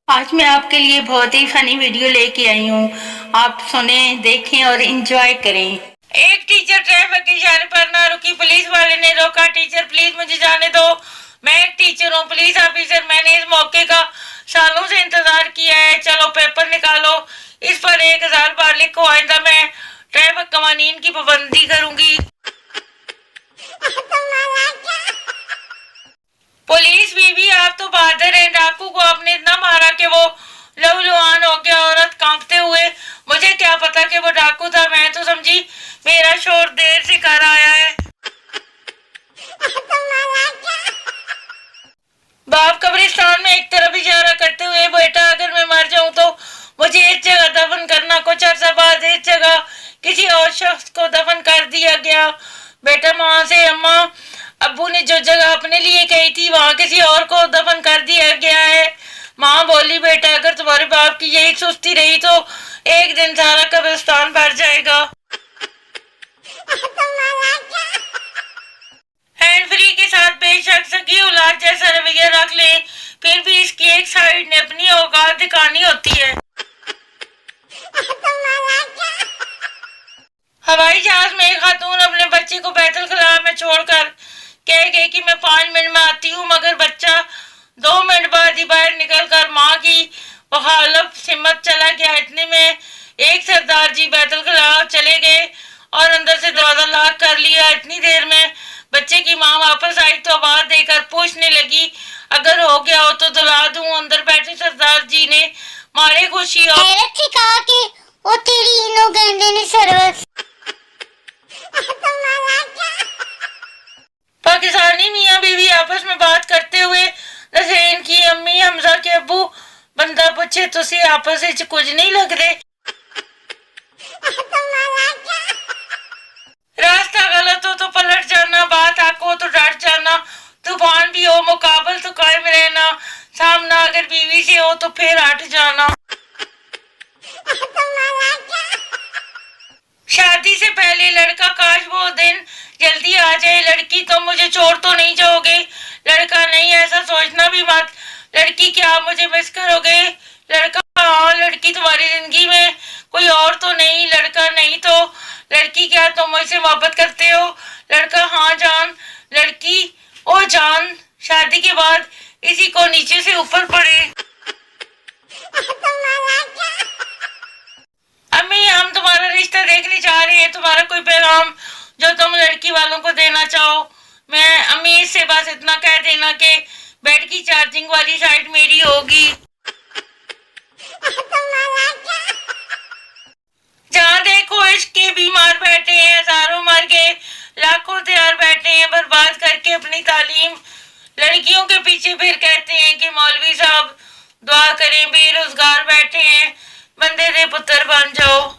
آج میں آپ کے لیے بہت ہی فنی ویڈیو لے کے آئی ہوں. آپ سنیں، دیکھیں اور انجوائے کریں. ایک ٹیچر ٹریفک کے اشارے پر نہ رکی، پولیس والے نے روکا. ٹیچر پلیز مجھے جانے دو، میں ایک ٹیچر ہوں. پولیس آفیسر: میں نے اس موقع کا سالوں سے انتظار کیا ہے. چلو پیپر نکالو، اس پر 1000 بار لکھو. آئندہ میں ٹریفک قوانین کی پابندی کروں گی. پولیس: بی آپ تو بہادر ہیں. ڈاکو کو آپ نے اتنا مارا کہ وہ لہولہان ہو گیا. عورت کانپتے ہوئے: مجھے کیا پتا کہ وہ ڈاکو تھا، میں تو سمجھی میرا شوہر دیر سے گھر آیا ہے. باپ قبرستان میں ایک طرف اشارہ کرتے ہوئے: بیٹا اگر میں مر جاؤں تو مجھے اس جگہ دفن کرنا. کچھ عرصہ بعد اس جگہ کسی اور شخص کو دفن کر دیا گیا. بیٹا ماں سے: اماں، ابو نے جو جگہ اپنے لیے کہی تھی وہاں کسی اور کو دفن کر دیا گیا ہے. ماں بولی: بیٹا اگر تمہارے باپ کی یہی سستی رہی تو ایک دن سارا قبرستان بھر جائے گا. ہینڈ فری کے ساتھ بے شک سگی اولاد جیسا رویہ رکھ لیں، پھر بھی اس کی ایک سائیڈ نے اپنی اوقات دکھانی ہوتی ہے. ہوائی جہاز میں ایک خاتون اپنے بچے کو بیت الخلاء میں چھوڑ کر کہہ گئی کہ میں 5 منٹ میں آتی ہوں، مگر بچہ 2 منٹ بعد ہی باہر نکل کر ماں کی مخالف سمت چلا گیا. اتنے میں ایک سردار جی بیت الخلاء چلے گئے اور اندر سے دروازہ لاک کر لیا. اتنی دیر میں بچے کی ماں واپس آئی تو آواز دے کر پوچھنے لگی: اگر ہو گیا ہو تو دلا دوں. اندر بیٹھے سردار جی نے مارے خوشی اور حیرت سے کہا کہ وہ تیری انو گینڈے نے سروس. پاکستانی میاں بیوی آپس میں بات کرتے ہوئے: نسرین کی امی حمزہ کے ابو. بندہ پوچھے: تسی آپس وچ کچھ نہیں لگدے؟ راستہ غلط ہو تو پلٹ جانا، بات حق ہو تو ڈٹ جانا، طوفان بھی ہو مقابل تو قائم رہنا، سامنا اگر بیوی سے ہو تو پھر ہٹ جانا. شادی سے پہلے لڑکا: کاش وہ دن جلدی آ جائے. لڑکی: تم مجھے چھوڑ تو نہیں جاؤ گے؟ لڑکا: نہیں، ایسا سوچنا بھی مت. لڑکی: کیا آپ مجھے مس کرو گے؟ لڑکا: ہاں. لڑکی: تمہاری زندگی میں کوئی اور تو نہیں؟ لڑکا: نہیں تو. لڑکی: کیا تم مجھ سے محبت کرتے ہو؟ لڑکا: ہاں جان. لڑکی: او جان، شادی کے بعد اسی کو نیچے سے اوپر پڑے. امی، ہم تمہارا رشتہ دیکھنے جا رہے ہیں، تمہارا کوئی پیغام جو تم لڑکی والوں کو دینا چاہو؟ میں: امی، اس سے بس اتنا کہہ دینا کہ بیڈ کی چارجنگ والی سائڈ میری ہوگی. جہاں دیکھو عشق کے بیمار بیٹھے ہیں، ہزاروں مر گئے، لاکھوں تیار بیٹھے ہیں برباد کر کے اپنی تعلیم. لڑکیوں کے پیچھے پھر کہتے ہیں کہ مولوی صاحب دعا کریں. بے روزگار بیٹھے ہیں، بندے دے پتر بن جاؤ.